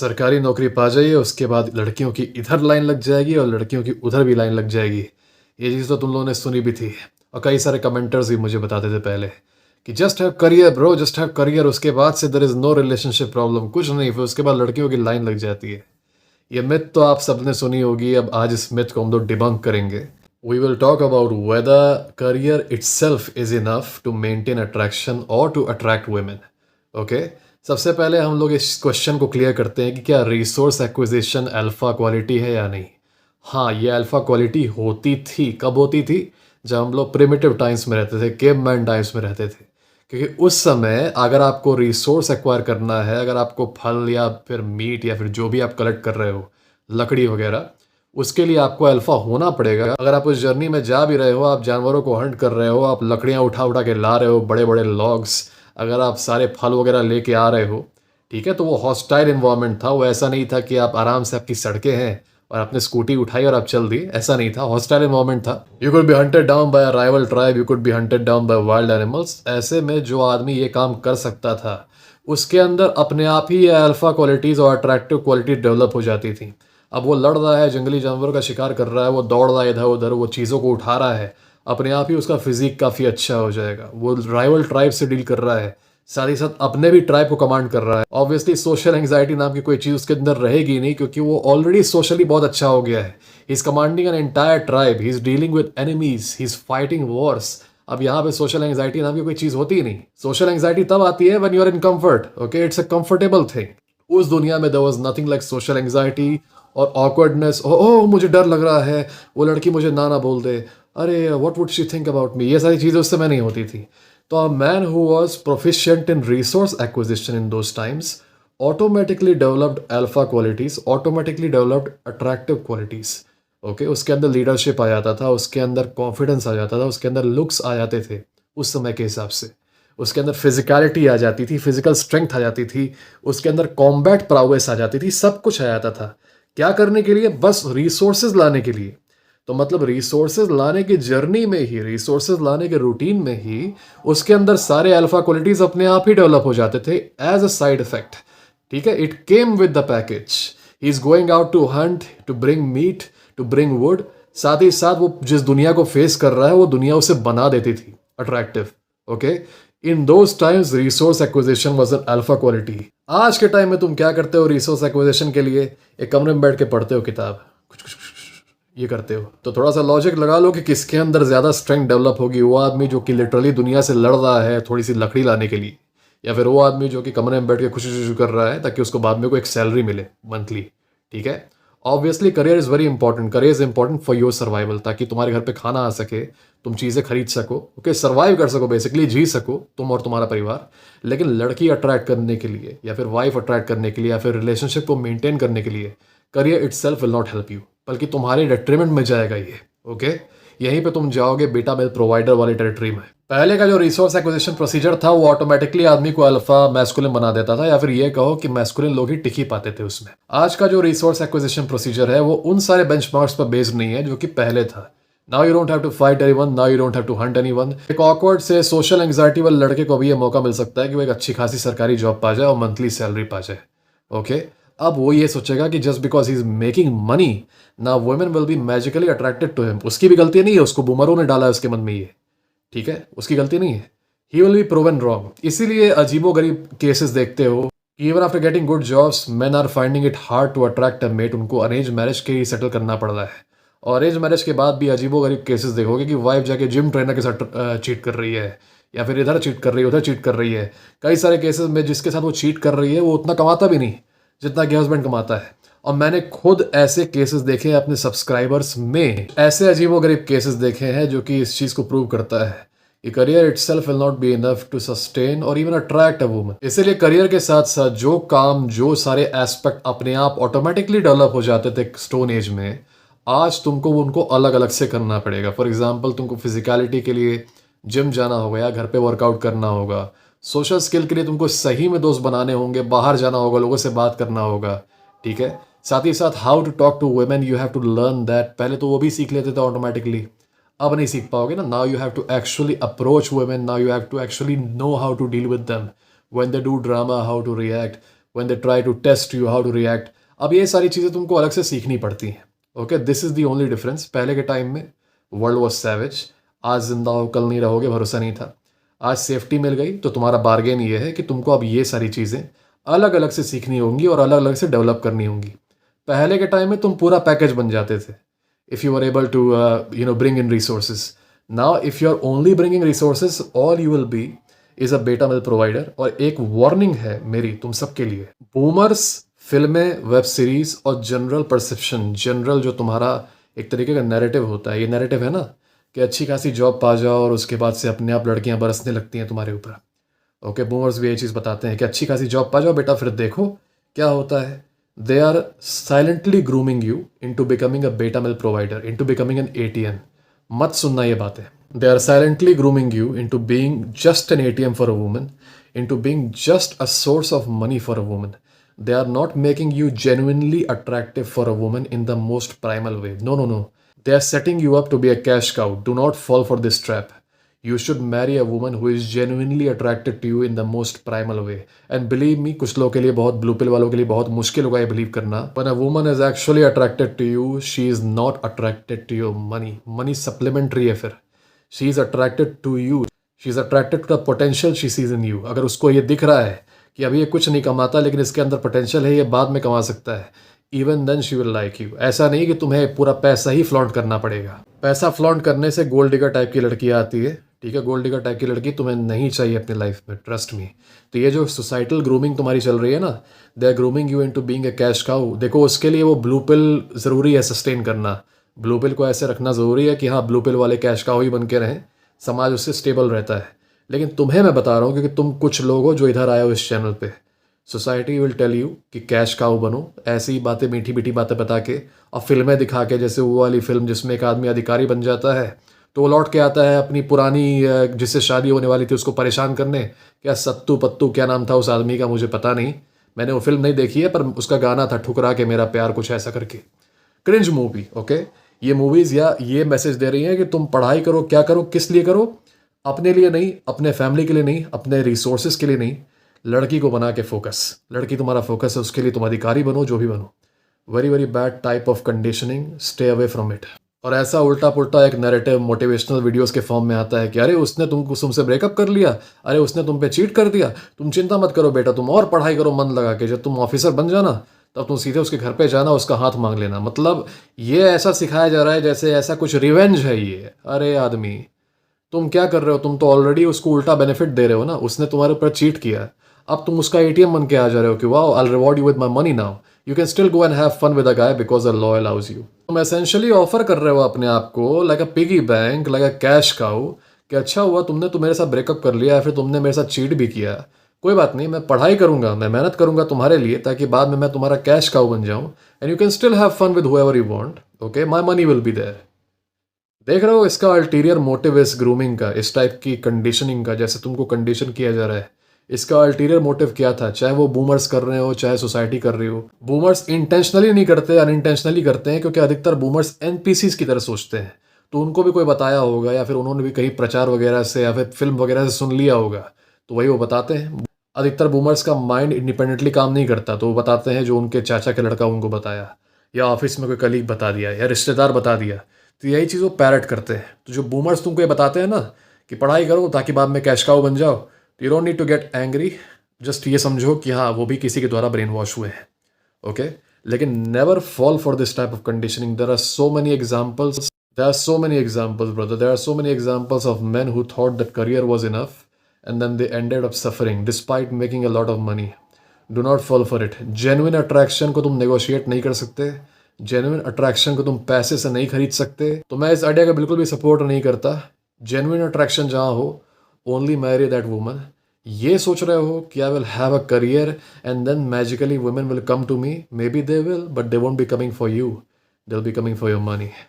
सरकारी नौकरी पा जाइए, उसके बाद लड़कियों की इधर लाइन लग जाएगी और लड़कियों की उधर भी लाइन लग जाएगी। ये चीज़ तो तुम लोगों ने सुनी भी थी और कई सारे कमेंटर्स भी मुझे बताते थे पहले कि just have career bro, just have career, उसके बाद से there is no relationship problem, कुछ नहीं, फिर उसके बाद लड़कियों की लाइन लग जाती है। ये मिथ तो आप सबने सुनी होगी। अब आज इस मिथ को हम लोग डिबंक करेंगे। We will talk about whether career itself is enough to maintain attraction और टू अट्रैक्ट वुमेन। ओके, सबसे पहले हम लोग इस क्वेश्चन को क्लियर करते हैं कि क्या रिसोर्स एक्विजिशन अल्फा क्वालिटी है या नहीं। हाँ, ये अल्फा क्वालिटी होती थी। कब होती थी? जब हम लोग प्रिमिटिव टाइम्स में रहते थे, केवमैन टाइम्स में रहते थे। क्योंकि उस समय अगर आपको रिसोर्स एक्वायर करना है, अगर आपको फल या फिर मीट या फिर जो भी आप कलेक्ट कर रहे हो, लकड़ी वगैरह, उसके लिए आपको अल्फा होना पड़ेगा। अगर आप उस जर्नी में जा भी रहे हो, आप जानवरों को हंट कर रहे हो, आप लकड़ियाँ उठा उठा के ला रहे हो, बड़े बड़े लॉग्स, अगर आप सारे फल वगैरह लेके आ रहे हो, ठीक है, तो वो हॉस्टाइल इन्वायरमेंट था। वो ऐसा नहीं था कि आप आराम से, आपकी सड़कें हैं और आपने स्कूटी उठाई और आप चल दी, ऐसा नहीं था। हॉस्टाइल इन्वायरमेंट था। You could be hunted down by a rival tribe, you could be hunted down by wild animals. ऐसे में जो आदमी ये काम कर सकता था, उसके अंदर अपने आप ही ये अल्फा क्वालिटीज़ और अट्रैक्टिव क्वालिटी डेवलप हो जाती थी। अब वो लड़ रहा है, जंगली जानवरों का शिकार कर रहा है, वो दौड़ रहा है इधर उधर, वो चीज़ों को उठा रहा है, अपने आप ही उसका फिजिक काफ़ी अच्छा हो जाएगा। वो राइवल ट्राइब से डील कर रहा है, साथ ही साथ अपने भी ट्राइब को कमांड कर रहा है। ऑब्वियसली सोशल एंग्जाइटी नाम की कोई चीज़ उसके अंदर रहेगी नहीं, क्योंकि वो ऑलरेडी सोशली बहुत अच्छा हो गया है। He is commanding an entire tribe, he is dealing with enemies, he is fighting Wars. अब यहाँ पे सोशल एंग्जाइटी नाम की कोई चीज़ होती ही नहीं। सोशल एंग्जाइटी तब आती है when you are in comfort. Okay, it's a comfortable thing. उस दुनिया में there was nothing like social anxiety और ऑकवर्डनेस। ओह मुझे डर लग रहा है, वो लड़की मुझे ना बोल दे, अरे what would she think about me, ये सारी चीज़ें उस समय नहीं होती थी। तो a man who was proficient in resource acquisition in those times automatically developed alpha qualities, automatically developed attractive qualities. Okay, उसके अंदर लीडरशिप आ जाता था, उसके अंदर कॉन्फिडेंस आ जाता था, उसके अंदर लुक्स आ जाते थे उस समय के हिसाब से, उसके अंदर फिजिकलिटी आ जाती थी, फिजिकल स्ट्रेंथ आ जाती थी, उसके अंदर कॉम्बैट प्राउएस आ जाती थी, सब कुछ आ जाता था। क्या करने के लिए? बस रिसोर्सेज लाने के लिए। तो मतलब रिसोर्सेज लाने की जर्नी में ही, रिसोर्सेज लाने के रूटीन में ही उसके अंदर सारे अल्फा क्वालिटीज अपने आप ही डेवलप हो जाते थे एज अ साइड इफेक्ट। ठीक है, it came with the package. He is going out to hunt, to bring meat, to bring wood. साथ ही साथ वो जिस दुनिया को फेस कर रहा है, वो दुनिया उसे बना देती थी attractive. Okay, in those times resource acquisition was an alpha quality. आज के टाइम में तुम क्या करते हो रिसोर्स एक्विजिशन के लिए? एक कमरे में बैठ के पढ़ते हो किताब, ये करते हो। तो थोड़ा सा लॉजिक लगा लो कि किसके अंदर ज़्यादा स्ट्रेंथ डेवलप होगी। वो आदमी जो कि लिटरली दुनिया से लड़ रहा है थोड़ी सी लकड़ी लाने के लिए, या फिर वो आदमी जो कि कमरे में बैठ के खुशी खुशी कर रहा है ताकि उसको बाद में कोई एक सैलरी मिले मंथली। ठीक है, obviously career is very important. Career is important for your survival, ताकि तुम्हारे घर पे खाना आ सके, तुम चीज़ें खरीद सको, ओके, सर्वाइव कर सको, बेसिकली जी सको तुम और तुम्हारा परिवार। लेकिन लड़की अट्रैक्ट करने के लिए, या फिर वाइफ अट्रैक्ट करने के लिए, या फिर रिलेशनशिप को मेंटेन करने के लिए career itself will not help you, बल्कि तुम्हारे डेट्रीमेंट में जाएगा ये। ओके, यहीं पे तुम जाओगे बेटा मिल्क प्रोवाइडर वाली टेरिटरी में। पहले का जो रिसोर्स एक्विजिशन प्रोसीजर था, वो ऑटोमेटिकली आदमी को अल्फा मैस्कुलिन बना देता था, या फिर ये कहो कि मैस्कुलिन लोग ही टिक ही पाते थे उसमें। आज का जो रिसोर्स एक्विजिशन प्रोसीजर है, वो उन सारे बेंचमार्क्स पर बेस्ड नहीं है जो कि पहले था। Now you don't have to fight anyone, now you don't have to hunt anyone. एक ऑकवर्ड से सोशल एंग्जाइटी वाले लड़के को भी ये मौका मिल सकता है कि वो एक अच्छी खासी सरकारी जॉब पा जाए और मंथली सैलरी पा जाए। ओके, अब वो ये सोचेगा कि just because he is making money, ना women will be magically attracted to him. उसकी भी गलती नहीं है, उसको बूमरों ने डाला है उसके मन में ये। ठीक है, उसकी गलती नहीं है। He will be proven wrong. इसीलिए अजीबो गरीब केसेस देखते हो कि even after getting good jobs men are finding it hard to attract a mate. उनको अरेंज मैरिज के ही सेटल करना पड़ रहा है। और अरेंज मैरिज के बाद भी अजीबो गरीब केसेस देखोगे कि वाइफ जाके जिम ट्रेनर के साथ चीट कर रही है, या फिर इधर चीट कर रही है, उधर चीट कर रही है। कई सारे केसेस में जिसके साथ वो चीट कर रही है वो उतना कमाता भी नहीं जितना कि हस्बैंड कमाता है। और मैंने खुद ऐसे केसेस देखे हैं अपने सब्सक्राइबर्स में, ऐसे अजीबोगरीब केसेस देखे हैं जो कि इस चीज को प्रूव करता है कि career itself will not be enough to sustain और इवन अट्रैक्ट अ वुमन। इसीलिए करियर के साथ साथ जो काम, जो सारे एस्पेक्ट अपने आप ऑटोमेटिकली डेवलप हो जाते थे स्टोन एज में, आज तुमको उनको अलग अलग से करना पड़ेगा। फॉर एग्जाम्पल, तुमको फिजिकलिटी के लिए जिम जाना होगा या घर पे वर्कआउट करना होगा। सोशल स्किल के लिए तुमको सही में दोस्त बनाने होंगे, बाहर जाना होगा, लोगों से बात करना होगा। ठीक है, साथ ही साथ how to talk to women, you have to learn that. पहले तो वो भी सीख लेते थे ऑटोमेटिकली, अब नहीं सीख पाओगे ना। Now you have to actually approach women, now you have to actually know how to deal with them when they do drama, how to react, when they try to test you how to react. अब ये सारी चीज़ें तुमको अलग से सीखनी पड़ती हैं। Okay, this is the only difference. पहले के टाइम में वर्ल्ड वॉज सैवेज, आज जिंदा हो कल नहीं रहोगे भरोसा नहीं था। आज सेफ्टी मिल गई तो तुम्हारा बार्गेन ये है कि तुमको अब ये सारी चीज़ें अलग अलग से सीखनी होंगी और अलग अलग से डेवलप करनी होंगी। पहले के टाइम में तुम पूरा पैकेज बन जाते थे if you are able to bring in resources. Now if you are only bringing resources, all you will be is a beta meal provider. और एक वार्निंग है मेरी तुम सबके लिए, बूमर्स फिल्में, वेब सीरीज और जनरल परसेप्शन, जनरल जो तुम्हारा एक तरीके का नैरेटिव होता है, ये नैरेटिव है ना कि अच्छी खासी जॉब पा जाओ और उसके बाद से अपने आप लड़कियां बरसने लगती हैं तुम्हारे ऊपर। ओके, बूमर्स भी ये चीज़ बताते हैं कि अच्छी खासी जॉब पा जाओ बेटा, फिर देखो क्या होता है। They are silently grooming you into becoming a beta meal provider, into becoming an ATM. मत सुनना ये बातें। They are silently grooming you into being just an ATM for a woman, into being just a source of money for a woman. They are not making you genuinely attractive for a woman in the most primal way. No, no, no. They are setting you up to be a cash cow. Do not fall for this trap. You should marry a woman who is genuinely attracted to you in the most primal way. And believe me, कुछ लोगों के लिए बहुत blue pill वालों के लिए बहुत मुश्किल होगा ये believe करना. When a woman is actually attracted to you, she is not attracted to your money. Money supplementary है फिर. She is attracted to you. She is attracted to the potential she sees in you. अगर उसको ये दिख रहा है कि अभी ये कुछ नहीं कमाता लेकिन इसके अंदर पोटेंशियल है, ये बाद में कमा सकता है, even then she will like you. ऐसा नहीं कि तुम्हें पूरा पैसा ही फ्लॉन्ट करना पड़ेगा। पैसा फ्लॉन्ट करने से गोल्ड डिगर टाइप की लड़की आती है, ठीक है, गोल्ड डिगर टाइप की लड़की तुम्हें नहीं चाहिए अपनी लाइफ में, ट्रस्ट मी। तो ये जो सोसाइटल ग्रूमिंग तुम्हारी चल रही है ना, they are grooming you into being a cash cow. देखो उसके लिए वो ब्लू पिल ज़रूरी है सस्टेन करना, ब्लू पिल को ऐसे रखना ज़रूरी है कि हाँ ब्लू पिल वाले कैश काउ ही बन के रहें, समाज उससे स्टेबल रहता है। लेकिन तुम्हें मैं बता रहा हूँ क्योंकि तुम कुछ लोग हो जो इधर आए हो इस चैनल पे, सोसाइटी विल टेल यू कि कैश काउ बनो, ऐसी बातें मीठी मीठी बातें बता के और फिल्में दिखा के, जैसे वो वाली फिल्म जिसमें एक आदमी अधिकारी बन जाता है तो वो लौट के आता है अपनी पुरानी जिससे शादी होने वाली थी उसको परेशान करने। क्या सत्तू पत्तू क्या नाम था उस आदमी का मुझे पता नहीं, मैंने वो फिल्म नहीं देखी है, पर उसका गाना था ठुकरा के मेरा प्यार कुछ ऐसा करके। Cringe movie. ओके, ये मूवीज़ या ये मैसेज दे रही हैं कि तुम पढ़ाई करो, क्या करो, किस लिए करो, अपने लिए नहीं, अपने फैमिली के लिए नहीं, अपने रिसोर्सेज के लिए नहीं, लड़की को बना के फोकस। लड़की तुम्हारा फोकस है, उसके लिए तुम अधिकारी बनो, जो भी बनो। Very very bad type of conditioning, stay away from it. और ऐसा उल्टा पुल्टा एक नैरेटिव मोटिवेशनल वीडियोस के फॉर्म में आता है कि अरे उसने तुमसे ब्रेकअप कर लिया, अरे उसने तुम पे चीट कर दिया, तुम चिंता मत करो बेटा, तुम और पढ़ाई करो मन लगा के, जब तुम ऑफिसर बन जाना तब तुम सीधे उसके घर पे जाना, उसका हाथ मांग लेना। मतलब ये ऐसा सिखाया जा रहा है जैसे ऐसा कुछ रिवेंज है ये। अरे आदमी तुम क्या कर रहे हो, तुम तो ऑलरेडी उसको उल्टा बेनिफिट दे रहे हो ना, उसने तुम्हारे ऊपर चीट किया, अब तुम उसका एटीएम बन के आ जा रहे हो कि wow I will reward you with my money now, you can still go and have fun with a guy because a law allows you. तुम एसेंशियली ऑफर कर रहे हो अपने आप को like a piggy bank, like a cash cow, कि अच्छा हुआ तुमने तो मेरे साथ ब्रेकअप कर लिया, फिर तुमने मेरे साथ चीट भी किया, कोई बात नहीं, मैं पढ़ाई करूंगा, मैं मेहनत करूंगा तुम्हारे लिए ताकि बाद में मैं तुम्हारा कैश काउ बन जाऊं and you can still have fun with whoever you want. Okay, my money will be there. देख रहे हो इसका अल्टीरियर मोटिव इस ग्रूमिंग का, इस टाइप की कंडीशनिंग का, जैसे तुमको कंडीशन किया जा रहा है, इसका अल्टीरियर मोटिव क्या था? चाहे वो बूमर्स कर रहे हो, चाहे सोसाइटी कर रही हो। बूमर्स इंटेंशनली नहीं करते, अनइंटेंशनली करते हैं, क्योंकि अधिकतर बूमर्स एनपीसीज की तरह सोचते हैं। तो उनको भी कोई बताया होगा या फिर उन्होंने भी कहीं प्रचार वगैरह से या फिर फिल्म वगैरह से सुन लिया होगा, तो वही वो बताते हैं। अधिकतर बूमर्स का माइंड इंडिपेंडेंटली काम नहीं करता, तो वो बताते हैं जो उनके चाचा के लड़का उनको बताया, या ऑफिस में कोई कलीग बता दिया, या रिश्तेदार बता दिया, तो यही चीज़ वो पैरट करते हैं। तो जो बूमर्स तुमको ये बताते हैं ना कि पढ़ाई करो ताकि बाद में कैश काउ बन जाओ, तो you don't need to get angry, just ये समझो कि हाँ वो भी किसी के द्वारा ब्रेन वॉश हुए हैं। ओके, लेकिन never fall for this type of conditioning. There are so many examples, there are so many examples brother, there are so many examples of men who thought that career was enough and then they ended up suffering despite making a lot of money. Do not fall for it. Genuine attraction को तुम negotiate नहीं कर सकते, genuine attraction को तुम पैसे से नहीं खरीद सकते। तो मैं इस आइडिया का बिल्कुल भी सपोर्ट नहीं करता। जेन्युइन अट्रैक्शन जहाँ हो, ओनली मैरी दैट वुमन। ये सोच रहे हो कि I will have a career and then magically women will come to me, maybe they will, but they won't be coming for you, they will be coming for your money.